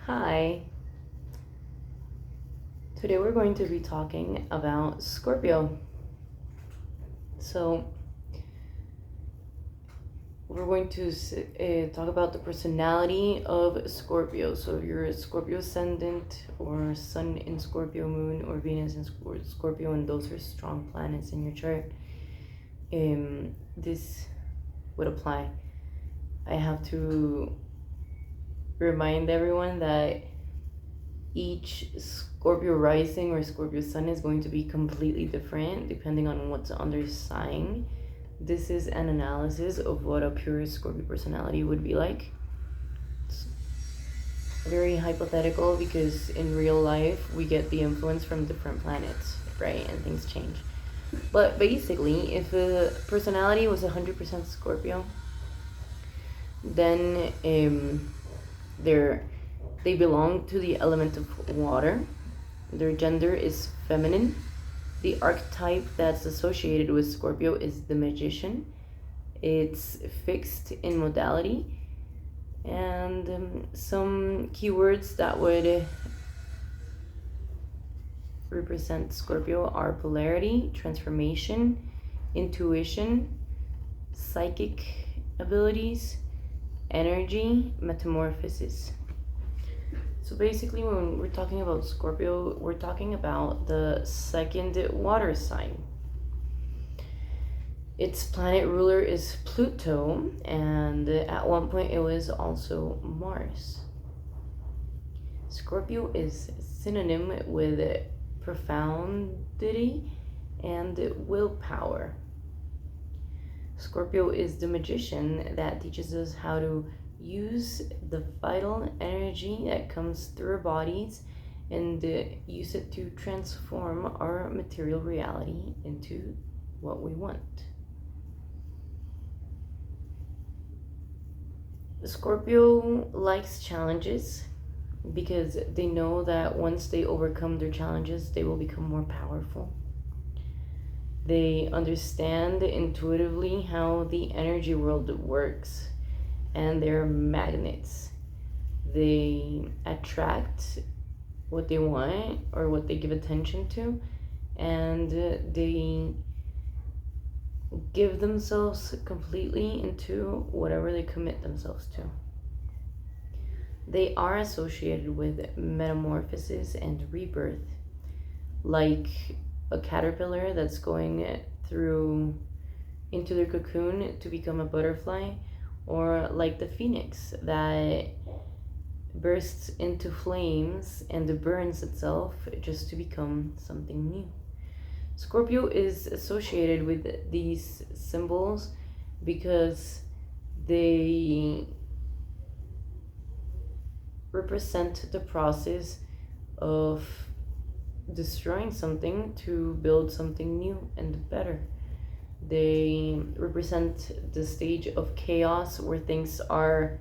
Hi, today we're going to be talking about Scorpio. So, we're going to talk about the personality of Scorpio. So, if you're a Scorpio ascendant, or Sun in Scorpio, Moon, or Venus in Scorpio, and those are strong planets in your chart, this would apply. I have to remind everyone that each Scorpio rising or Scorpio sun is going to be completely different depending on what's under sign. This is an analysis of what a pure Scorpio personality would be like. It's very hypothetical because in real life we get the influence from different planets, right? And things change. But basically, if a personality was 100% Scorpio, then they're they belong to the element of water. Their gender is feminine. The archetype that's associated with Scorpio is the magician. It's fixed in modality. And some keywords that would represent Scorpio are polarity, transformation, intuition, psychic abilities, energy, metamorphosis. So basically, when we're talking about Scorpio, we're talking about the second water sign. Its planet ruler is Pluto, and at one point it was also Mars. Scorpio is synonym with profundity and willpower. Scorpio is the magician that teaches us how to use the vital energy that comes through our bodies and use it to transform our material reality into what we want. Scorpio likes challenges because they know that once they overcome their challenges, they will become more powerful. They understand intuitively how the energy world works, and they're magnets. They attract what they want or what they give attention to, and they give themselves completely into whatever they commit themselves to. They are associated with metamorphosis and rebirth, like a caterpillar that's going through into their cocoon to become a butterfly, or like the phoenix that bursts into flames and burns itself just to become something new. Scorpio is associated with these symbols because they represent the process of destroying something to build something new and better. They represent the stage of chaos where things are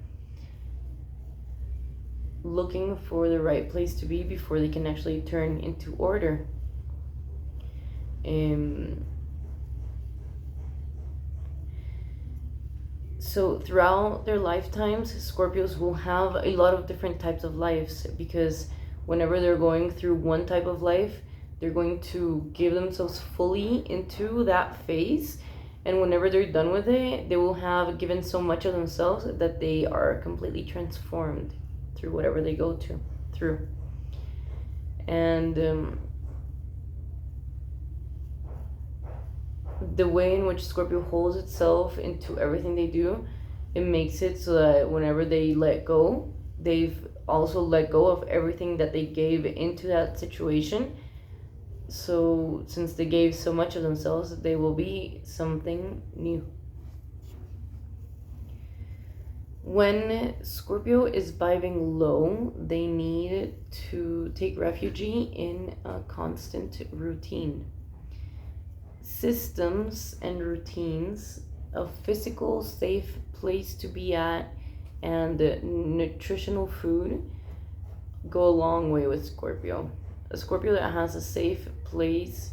looking for the right place to be before they can actually turn into order. So throughout their lifetimes, Scorpios will have a lot of different types of lives because whenever they're going through one type of life, they're going to give themselves fully into that phase. And whenever they're done with it, they will have given so much of themselves that they are completely transformed through whatever they go through. And the way in which Scorpio holds itself into everything they do, it makes it so that whenever they let go, they've also let go of everything that they gave into that situation. So since they gave so much of themselves, they will be something new. When Scorpio is vibing low, they need to take refuge in a constant routine. Systems and routines, a physical, safe place to be at, and nutritional food go a long way with Scorpio. A Scorpio that has a safe place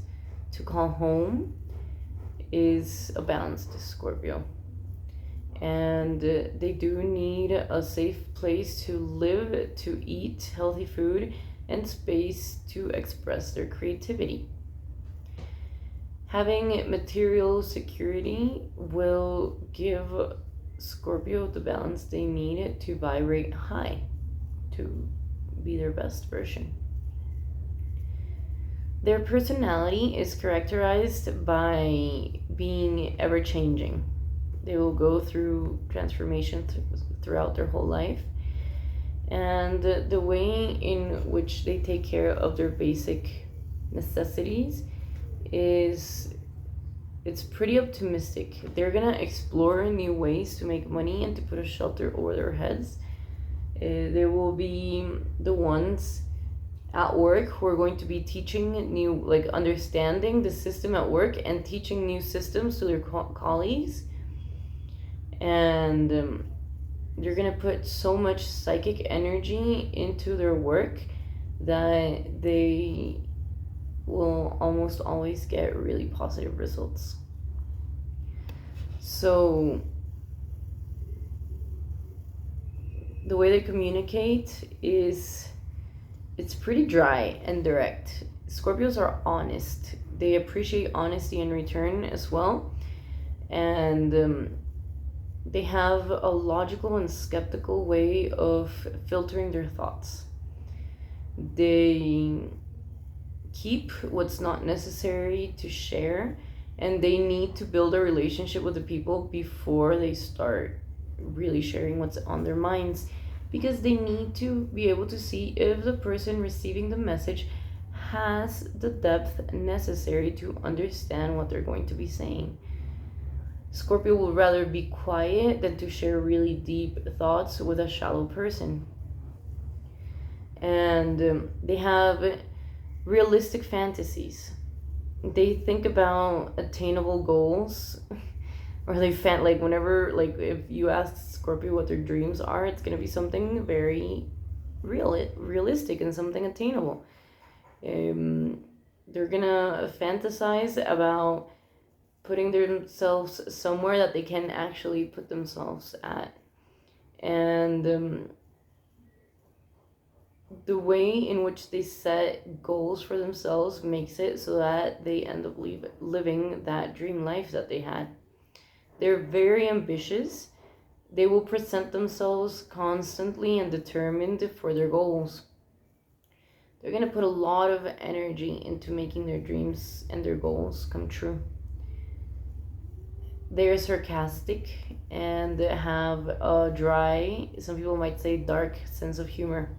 to call home is a balanced Scorpio. and they do need a safe place to live, to eat healthy food, and space to express their creativity. Having material security will give Scorpio the balance they need to vibrate high, to be their best version. Their personality is characterized by being ever changing. They will go through transformation throughout their whole life. And the way in which they take care of their basic necessities is, it's pretty optimistic. They're gonna explore new ways to make money and to put a shelter over their heads. They will be the ones at work who are going to be teaching new, like understanding the system at work and teaching new systems to their colleagues. And they're gonna put so much psychic energy into their work that they will almost always get really positive results. So the way they communicate is, it's pretty dry and direct. Scorpios are honest. They appreciate honesty in return as well. And they have a logical and skeptical way of filtering their thoughts. They keep what's not necessary to share, and they need to build a relationship with the people before they start really sharing what's on their minds, because they need to be able to see if the person receiving the message has the depth necessary to understand what they're going to be saying. Scorpio will rather be quiet than to share really deep thoughts with a shallow person. And they have realistic fantasies. They think about attainable goals, or they like whenever, like if you ask Scorpio what their dreams are, it's gonna be something very realistic and something attainable. They're gonna fantasize about putting themselves somewhere that they can actually put themselves at. And the way in which they set goals for themselves makes it so that they end up living that dream life that they had. They're very ambitious. They will present themselves constantly and determined for their goals. They're going to put a lot of energy into making their dreams and their goals come true. They're sarcastic and have a dry, some people might say dark sense of humor.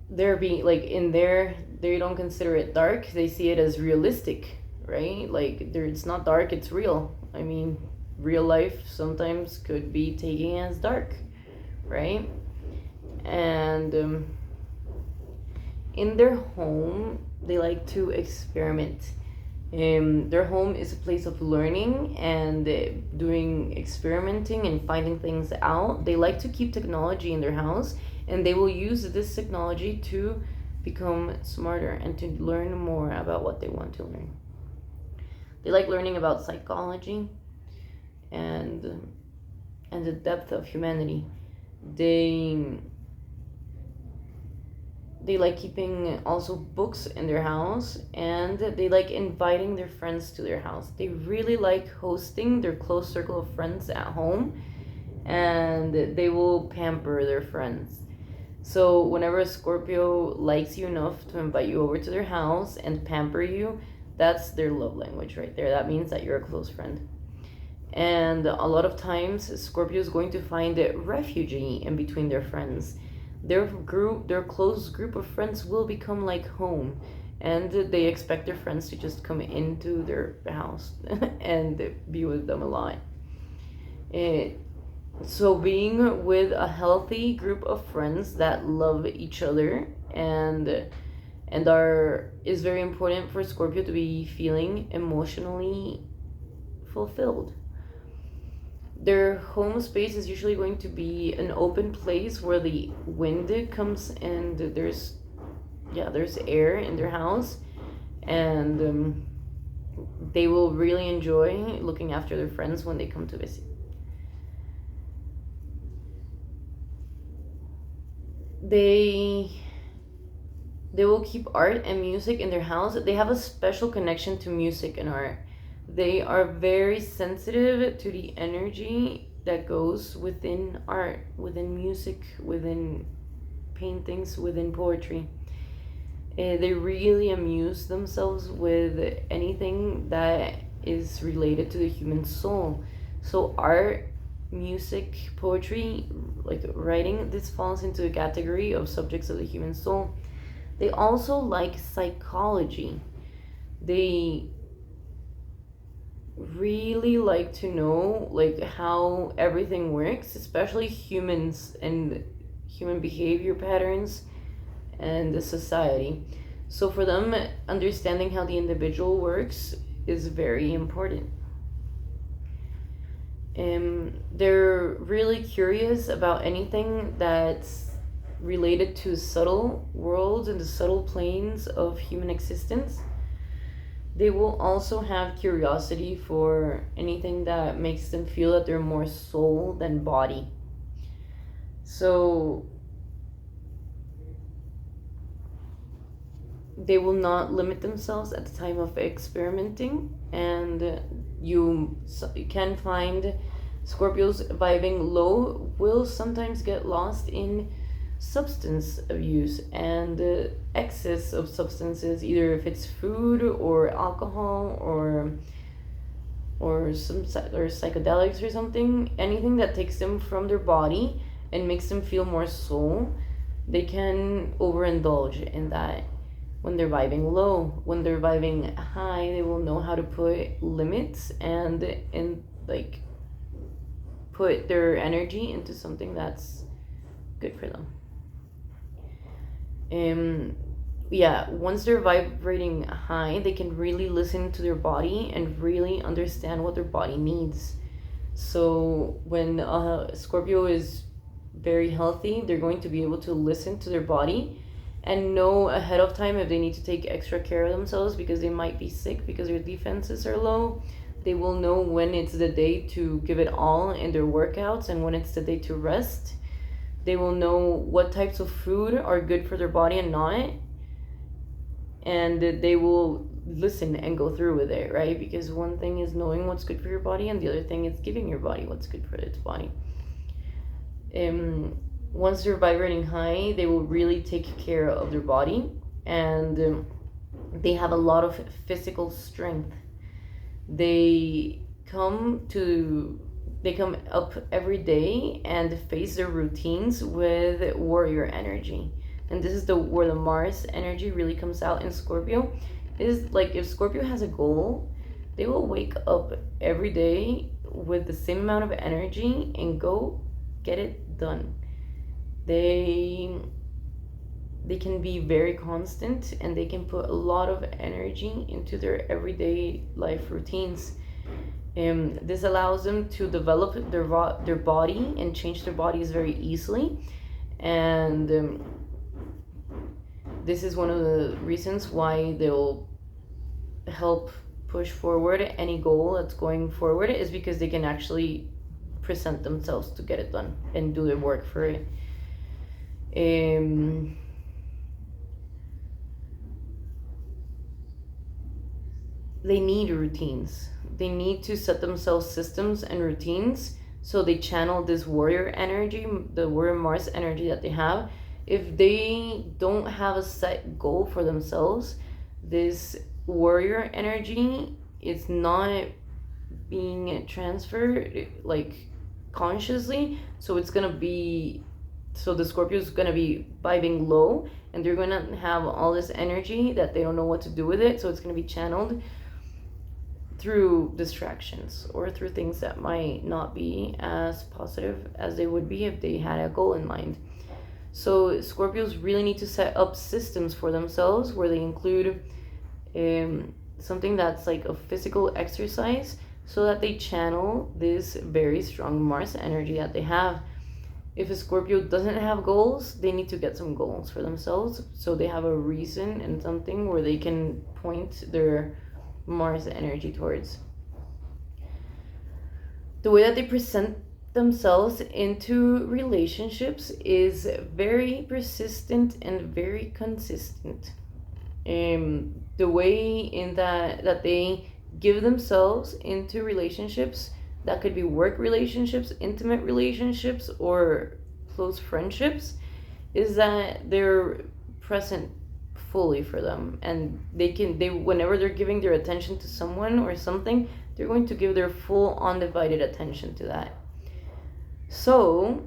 They're being like they don't consider it dark, they see it as realistic, right? Like it's not dark, it's real. I mean, real life sometimes could be taken as dark, right? And in their home they like to experiment. Their home is a place of learning and doing experimenting and finding things out. They like to keep technology in their house, and they will use this technology to become smarter and to learn more about what they want to learn. They like learning about psychology and the depth of humanity. They like keeping also books in their house, and they like inviting their friends to their house. They really like hosting their close circle of friends at home, and they will pamper their friends. So whenever a Scorpio likes you enough to invite you over to their house and pamper you, that's their love language right there. That means that you're a close friend. And a lot of times Scorpio is going to find a refuge in between their friends. Their close group of friends will become like home, and they expect their friends to just come into their house and be with them a lot. So being with a healthy group of friends that love each other and is very important for Scorpio to be feeling emotionally fulfilled. Their home space is usually going to be an open place where the wind comes, and there's air in their house, and they will really enjoy looking after their friends when they come to visit. They will keep art and music in their house. They have a special connection to music and art. They are very sensitive to the energy that goes within art, within music, within paintings, within poetry. They really amuse themselves with anything that is related to the human soul. So art, music, poetry, like writing, this falls into the category of subjects of the human soul. They also like psychology. They really like to know like how everything works, especially humans and human behavior patterns and the society. So for them, understanding how the individual works is very important. They're really curious about anything that's related to subtle worlds and the subtle planes of human existence. They will also have curiosity for anything that makes them feel that they're more soul than body. So they will not limit themselves at the time of experimenting, and you can find Scorpios vibing low will sometimes get lost in substance abuse and excess of substances, either if it's food or alcohol or psychedelics or something, anything that takes them from their body and makes them feel more soul. They can overindulge in that when they're vibing low. When they're vibing high, they will know how to put limits and like put their energy into something that's good for them. Once they're vibrating high, they can really listen to their body and really understand what their body needs. So when Scorpio is very healthy, they're going to be able to listen to their body and know ahead of time if they need to take extra care of themselves because they might be sick because their defenses are low. They will know when it's the day to give it all in their workouts and when it's the day to rest. They will know what types of food are good for their body and not. And they will listen and go through with it, right? Because one thing is knowing what's good for your body and the other thing is giving your body what's good for its body. Once they're vibrating high, they will really take care of their body, and they have a lot of physical strength. They come up every day and face their routines with warrior energy. And this is where the Mars energy really comes out in Scorpio. Is like if Scorpio has a goal, they will wake up every day with the same amount of energy and go get it done. They can be very constant and they can put a lot of energy into their everyday life routines. This allows them to develop their body and change their bodies very easily, and this is one of the reasons why they'll help push forward any goal that's going forward, is because they can actually present themselves to get it done and do the work for it. They need routines. They need to set themselves systems and routines, so they channel this warrior energy, the warrior Mars energy that they have. If they don't have a set goal for themselves, this warrior energy is not being transferred like consciously, so the Scorpio is gonna be vibing low, and they're gonna have all this energy that they don't know what to do with it, so it's gonna be channeled through distractions or through things that might not be as positive as they would be if they had a goal in mind. So Scorpios really need to set up systems for themselves where they include something that's like a physical exercise, so that they channel this very strong Mars energy that they have. If a Scorpio doesn't have goals, they need to get some goals for themselves, so they have a reason and something where they can point their Mars energy towards. The way that they present themselves into relationships is very persistent and very consistent. The way in that they give themselves into relationships, that could be work relationships, intimate relationships, or close friendships, is that they're present fully for them, and they whenever they're giving their attention to someone or something, they're going to give their full undivided attention to that. So,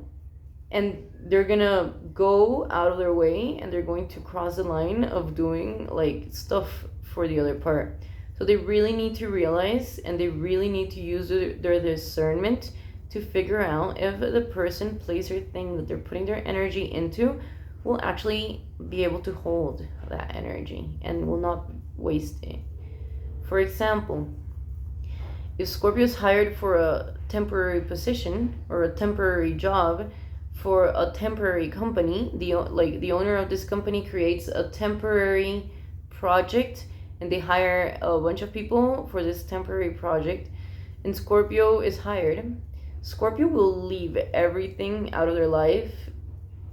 and they're gonna go out of their way, and they're going to cross the line of doing like stuff for the other part. So they really need to realize, and they really need to use their discernment to figure out if the person, place, or thing that they're putting their energy into will actually be able to hold that energy and will not waste it. For example, if Scorpio is hired for a temporary position or a temporary job for a temporary company, the owner of this company creates a temporary project, and they hire a bunch of people for this temporary project, and Scorpio is hired. Scorpio will leave everything out of their life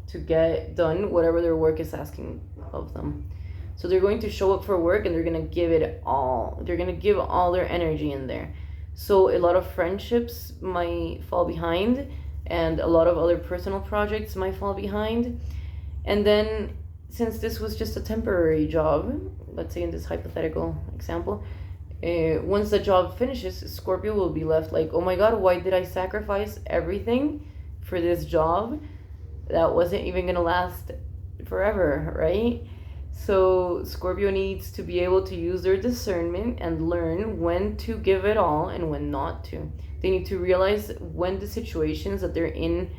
to get done whatever their work is asking of them. So they're going to show up for work, and they're going to give it all. They're going to give all their energy in there. So a lot of friendships might fall behind, and a lot of other personal projects might fall behind. And then, since this was just a temporary job, let's say in this hypothetical example, once the job finishes, Scorpio will be left like, oh my god, why did I sacrifice everything for this job that wasn't even gonna last forever, right? So Scorpio needs to be able to use their discernment and learn when to give it all and when not to. They need to realize when the situations that they're in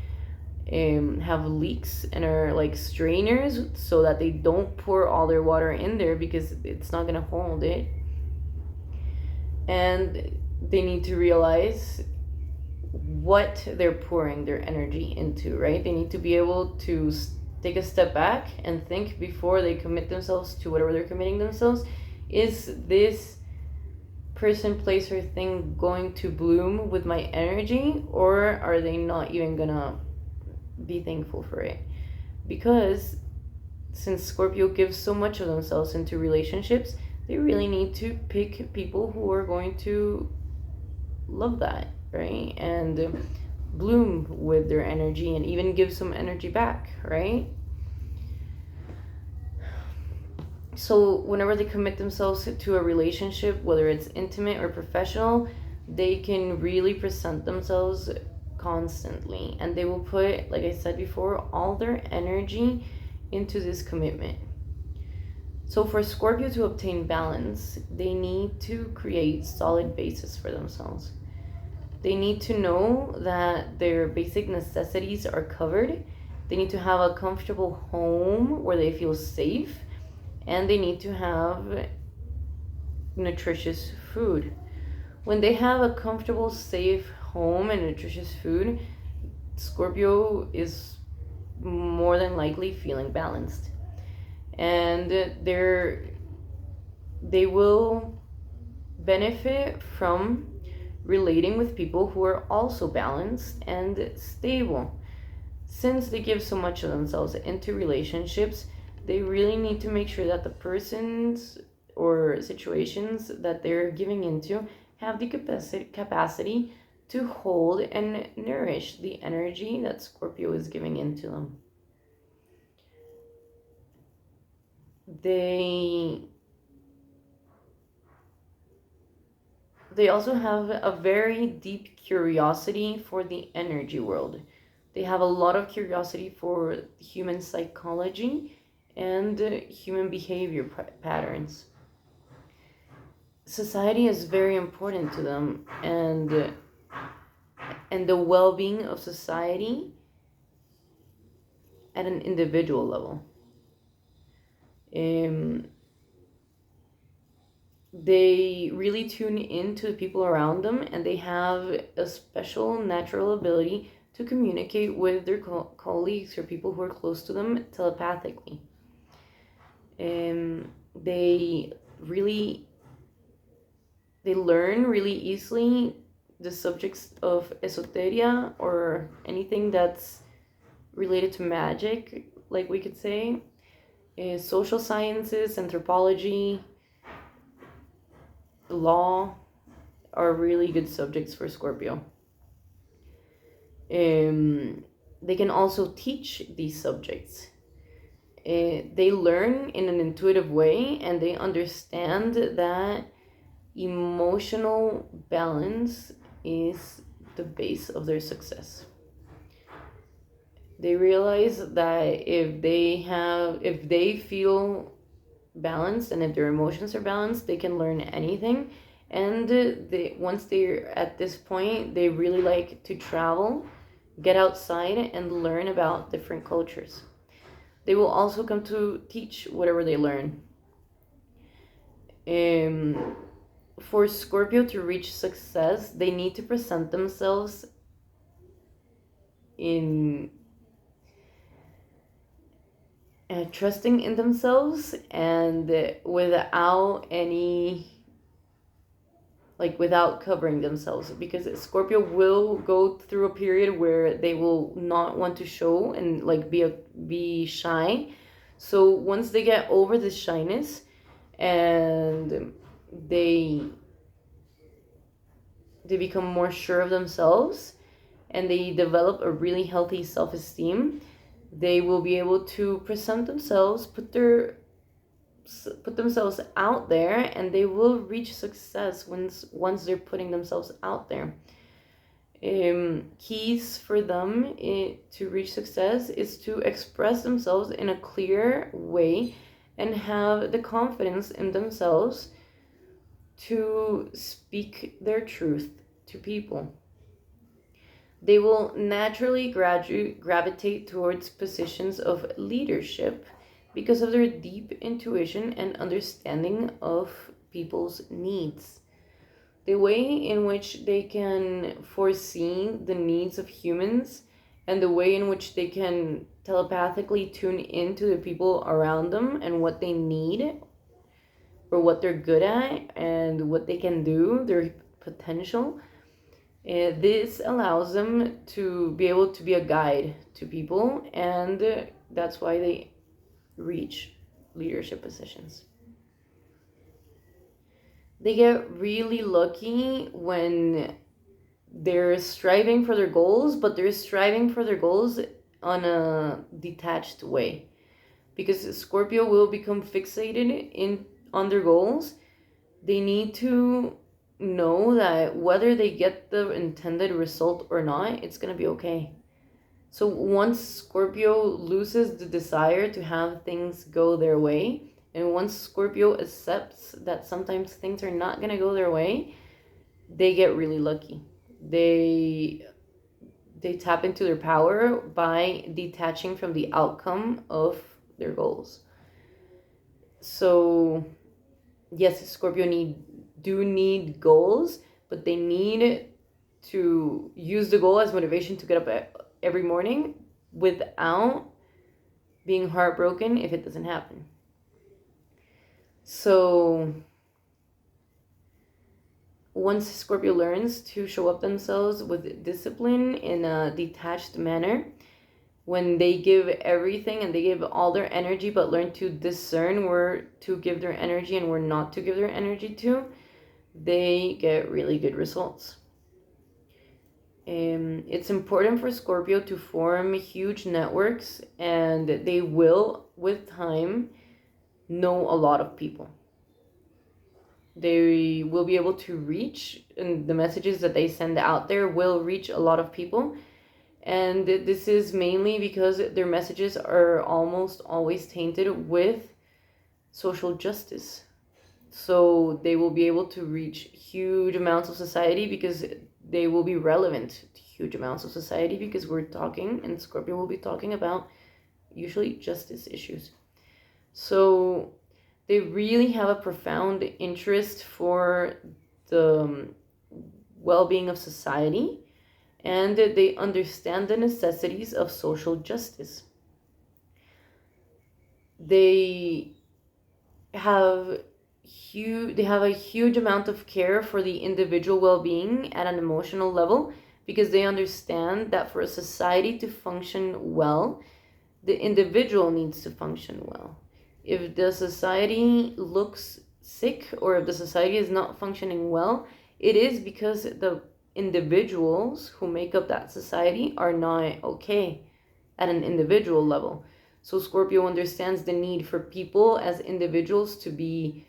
have leaks and are like strainers, so that they don't pour all their water in there, because it's not gonna hold it. And they need to realize what they're pouring their energy into, right? They need to be able to take a step back and think before they commit themselves to whatever they're committing themselves. Is this person, place, or thing going to bloom with my energy, or are they not even gonna be thankful for it? Because since Scorpio gives so much of themselves into relationships, they really need to pick people who are going to love that, right? And bloom with their energy, and even give some energy back, right? So whenever they commit themselves to a relationship, whether it's intimate or professional, they can really present themselves constantly, and they will put, like I said before, all their energy into this commitment. So for Scorpio to obtain balance, they need to create solid bases for themselves. They need to know that their basic necessities are covered. They need to have a comfortable home where they feel safe, and they need to have nutritious food. When they have a comfortable, safe home and nutritious food, Scorpio is more than likely feeling balanced. And they will benefit from relating with people who are also balanced and stable. Since they give so much of themselves into relationships, they really need to make sure that the persons or situations that they're giving into have the capacity to hold and nourish the energy that Scorpio is giving into them. They also have a very deep curiosity for the energy world. They have a lot of curiosity for human psychology and human behavior patterns. Society is very important to them, and the well-being of society at an individual level. They really tune into the people around them, and they have a special natural ability to communicate with their colleagues or people who are close to them telepathically. They really they learn really easily the subjects of esoteria or anything that's related to magic, like we could say, social sciences, anthropology, law are really good subjects for Scorpio. They can also teach these subjects. They learn in an intuitive way, and they understand that emotional balance is the base of their success. They realize that if they feel balanced and if their emotions are balanced, they can learn anything. And once they're at this point, they really like to travel, get outside, and learn about different cultures. They will also come to teach whatever they learn. For Scorpio to reach success, they need to present themselves in trusting in themselves and without without covering themselves, because Scorpio will go through a period where they will not want to show and be shy. So once they get over this shyness and they become more sure of themselves and they develop a really healthy self-esteem, they will be able to present themselves, put themselves out there, and they will reach success once they're putting themselves out there. Keys for them to reach success is to express themselves in a clear way and have the confidence in themselves to speak their truth to people. They will naturally gravitate towards positions of leadership because of their deep intuition and understanding of people's needs. The way in which they can foresee the needs of humans and the way in which they can telepathically tune into the people around them and what they need or what they're good at and what they can do, their potential. This allows them to be able to be a guide to people, and that's why they reach leadership positions. They get really lucky when they're striving for their goals, but they're striving for their goals on a detached way, because Scorpio will become fixated on their goals. They need to know that whether they get the intended result or not, it's going to be okay. So once Scorpio loses the desire to have things go their way, and once Scorpio accepts that sometimes things are not going to go their way, they get really lucky. They tap into their power by detaching from the outcome of their goals. So yes, Scorpio do need goals, but they need to use the goal as motivation to get up every morning without being heartbroken if it doesn't happen. So once Scorpio learns to show up themselves with discipline in a detached manner, when they give everything and they give all their energy but learn to discern where to give their energy and where not to give their energy to, they get really good results. It's important for Scorpio to form huge networks, and they will, with time, know a lot of people. They will be able to reach, and the messages that they send out there will reach a lot of people. And this is mainly because their messages are almost always tainted with social justice. So they will be able to reach huge amounts of society because they will be relevant to huge amounts of society, because we're talking, and Scorpio will be talking about usually justice issues. So they really have a profound interest for the well-being of society, and they understand the necessities of social justice. They have a huge amount of care for the individual well-being at an emotional level, because they understand that for a society to function well, the individual needs to function well. If the society looks sick, or if the society is not functioning well, it is because the individuals who make up that society are not okay at an individual level. So Scorpio understands the need for people as individuals to be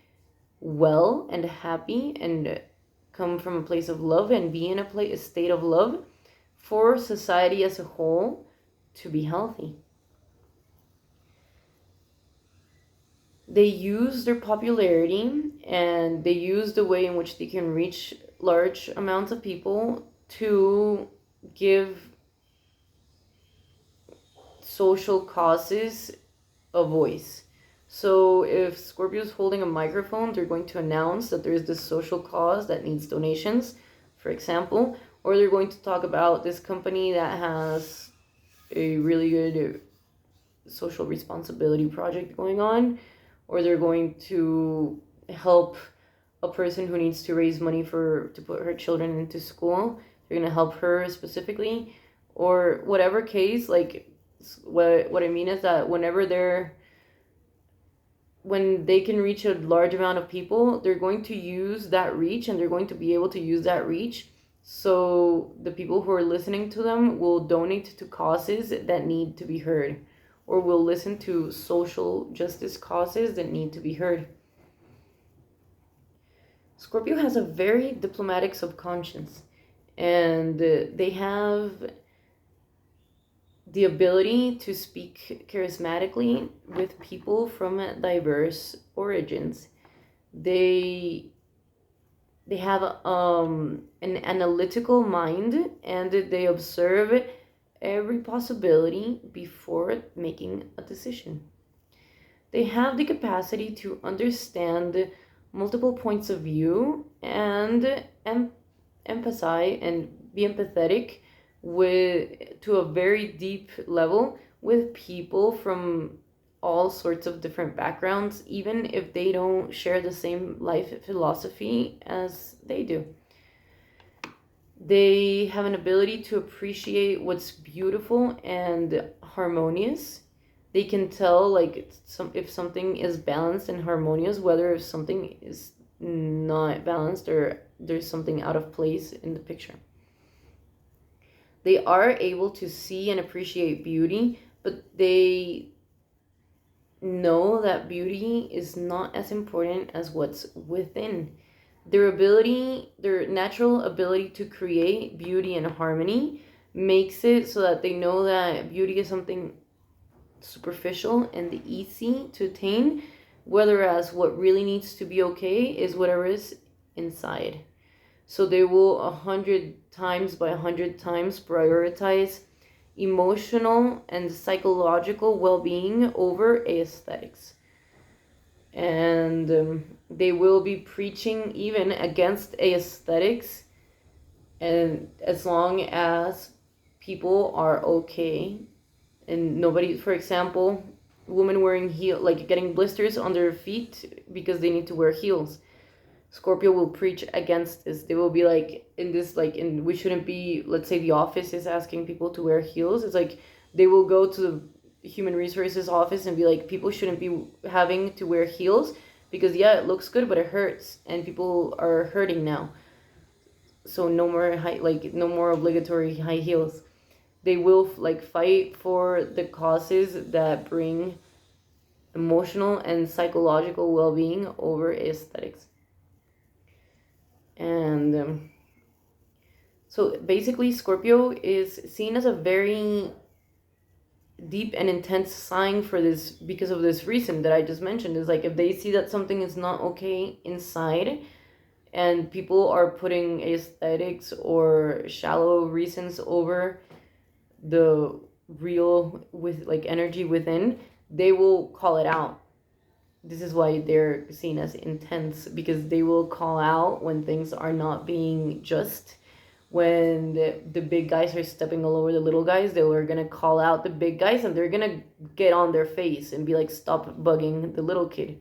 well and happy and come from a place of love and be in a state of love, for society as a whole to be healthy. They use their popularity and they use the way in which they can reach large amounts of people to give social causes a voice. So if Scorpio is holding a microphone, they're going to announce that there is this social cause that needs donations, for example, or they're going to talk about this company that has a really good social responsibility project going on, or they're going to help a person who needs to raise money to put her children into school. They're going to help her specifically, or whatever case. Like, what I mean is that when they can reach a large amount of people, they're going to use that reach, and they're going to be able to use that reach so the people who are listening to them will donate to causes that need to be heard, or will listen to social justice causes that need to be heard. Scorpio has a very diplomatic subconscious, and they have the ability to speak charismatically with people from diverse origins. They have an analytical mind, and they observe every possibility before making a decision. They have the capacity to understand multiple points of view and empathize and be empathetic to a very deep level with people from all sorts of different backgrounds, even if they don't share the same life philosophy as they do. They have an ability to appreciate what's beautiful and harmonious. They can tell, like, if something is balanced and harmonious, whether if something is not balanced or there's something out of place in the picture. They are able to see and appreciate beauty, but they know that beauty is not as important as what's within. Their natural ability to create beauty and harmony makes it so that they know that beauty is something superficial and easy to attain, whereas what really needs to be okay is whatever is inside. So they will 100 times by 100 times prioritize emotional and psychological well-being over aesthetics. And they will be preaching even against aesthetics, and as long as people are okay and nobody, for example, women wearing like getting blisters on their feet because they need to wear heels. Scorpio will preach against this. They will be like, we shouldn't be, let's say the office is asking people to wear heels. It's like they will go to the human resources office and be like, people shouldn't be having to wear heels because, yeah, it looks good, but it hurts. And people are hurting now. So no more obligatory high heels. They will fight for the causes that bring emotional and psychological well-being over aesthetics. And so basically Scorpio is seen as a very deep and intense sign for this, because of this reason that I just mentioned. Is like, if they see that something is not okay inside and people are putting aesthetics or shallow reasons over the real with energy within, they will call it out. This is why they're seen as intense, because they will call out when things are not being just. When the big guys are stepping all over the little guys, they are going to call out the big guys, and they're going to get on their face and be like, stop bugging the little kid.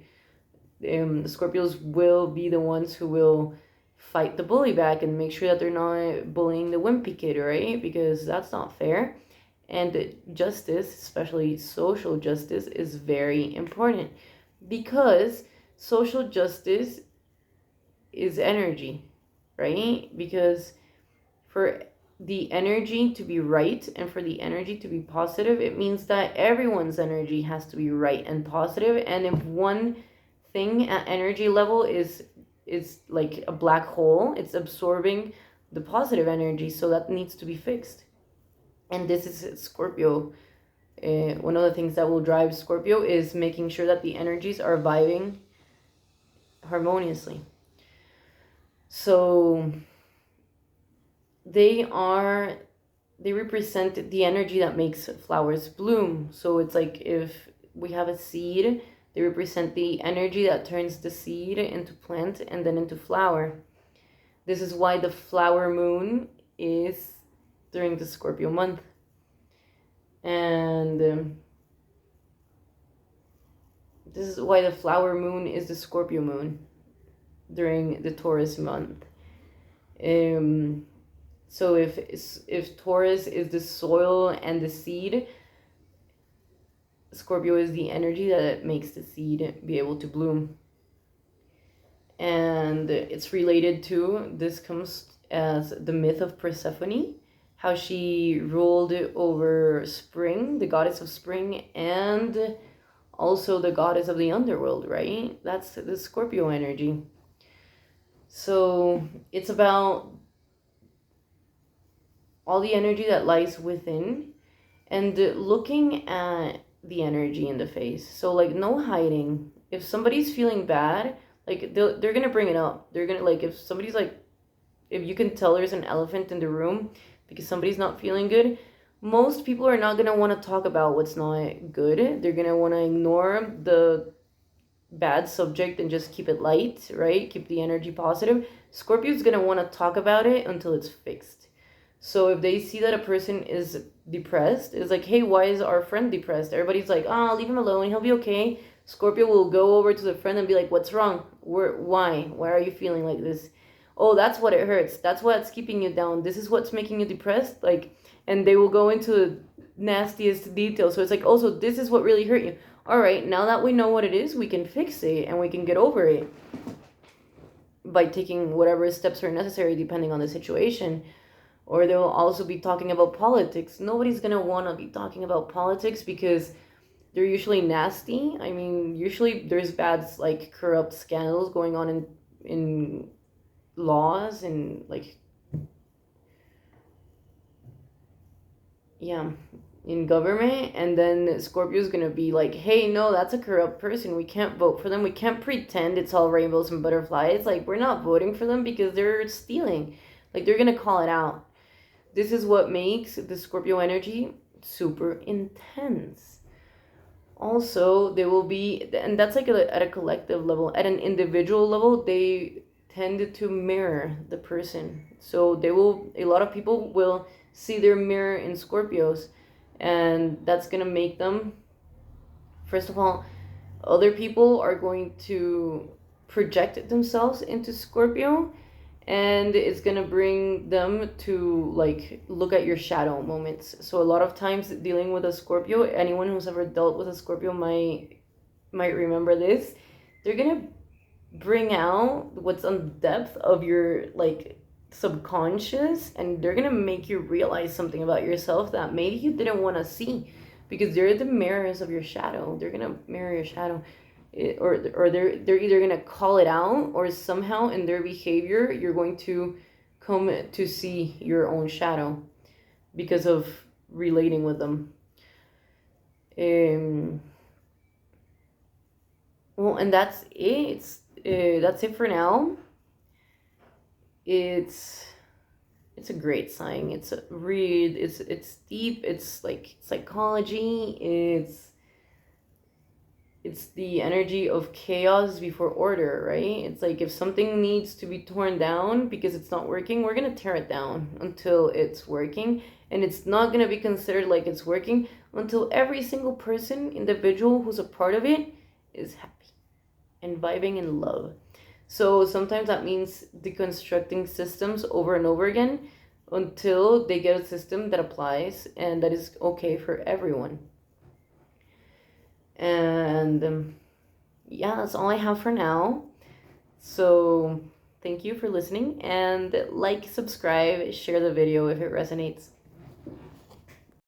The Scorpios will be the ones who will fight the bully back and make sure that they're not bullying the wimpy kid, right? Because that's not fair. And justice, especially social justice, is very important, because social justice is energy, right? Because for the energy to be right and for the energy to be positive, it means that everyone's energy has to be right and positive. And if one thing at energy level is like a black hole, it's absorbing the positive energy, so that needs to be fixed. And this is Scorpio. One of the things that will drive Scorpio is making sure that the energies are vibing harmoniously. So they represent the energy that makes flowers bloom. So it's like if we have a seed, they represent the energy that turns the seed into plant and then into flower. This is why the flower moon is during the Scorpio month. And this is why the flower moon is the Scorpio moon during the Taurus month. So if Taurus is the soil and the seed, Scorpio is the energy that makes the seed be able to bloom. And it's related to, this comes as the myth of Persephone, how she ruled over spring, the goddess of spring, and also the goddess of the underworld, right? That's the Scorpio energy. So it's about all the energy that lies within and looking at the energy in the face. So like no hiding. If somebody's feeling bad, like they're gonna bring it up. They're gonna, like, if somebody's like, if you can tell there's an elephant in the room because somebody's not feeling good, most people are not gonna want to talk about what's not good. They're gonna want to ignore the bad subject and just keep it light, right? Keep the energy positive. Scorpio's gonna want to talk about it until it's fixed. So if they see that a person is depressed, it's like, hey, why is our friend depressed? Everybody's like, leave him alone, he'll be okay. Scorpio will go over to the friend and be like, what's wrong? Why are you feeling like this? Oh, that's what it hurts. That's what's keeping you down. This is what's making you depressed. Like, and they will go into the nastiest details. So it's like, also, this is what really hurt you. All right, now that we know what it is, we can fix it and we can get over it by taking whatever steps are necessary depending on the situation. Or they will also be talking about politics. Nobody's going to want to be talking about politics because they're usually nasty. I mean, usually there's bad, like, corrupt scandals going on in laws and, like, yeah, in government. And then Scorpio's going to be like, hey, no, that's a corrupt person. We can't vote for them. We can't pretend it's all rainbows and butterflies. Like, we're not voting for them because they're stealing. Like, they're going to call it out. This is what makes the Scorpio energy super intense. Also, they will be, and that's like at a collective level. At an individual level, they tend to mirror the person. So a lot of people will see their mirror in Scorpios. And that's going to make them, first of all, other people are going to project themselves into Scorpio. And it's going to bring them to, like, look at your shadow moments. So a lot of times dealing with a Scorpio, anyone who's ever dealt with a Scorpio might remember this. They're going to bring out what's on the depth of your, like, subconscious. And they're going to make you realize something about yourself that maybe you didn't want to see. Because they're the mirrors of your shadow. They're going to mirror your shadow. Or they're either going to call it out, or somehow in their behavior you're going to come to see your own shadow because of relating with them. Well, and that's it. That's it for now. It's a great sign. It's deep. It's like psychology. It's the energy of chaos before order, right? It's like if something needs to be torn down because it's not working, we're going to tear it down until it's working. And it's not going to be considered like it's working until every single person, individual who's a part of it is happy. and vibing in love. So sometimes that means deconstructing systems over and over again until they get a system that applies and that is okay for everyone. And yeah, that's all I have for now. So thank you for listening, and like, subscribe, share the video if it resonates.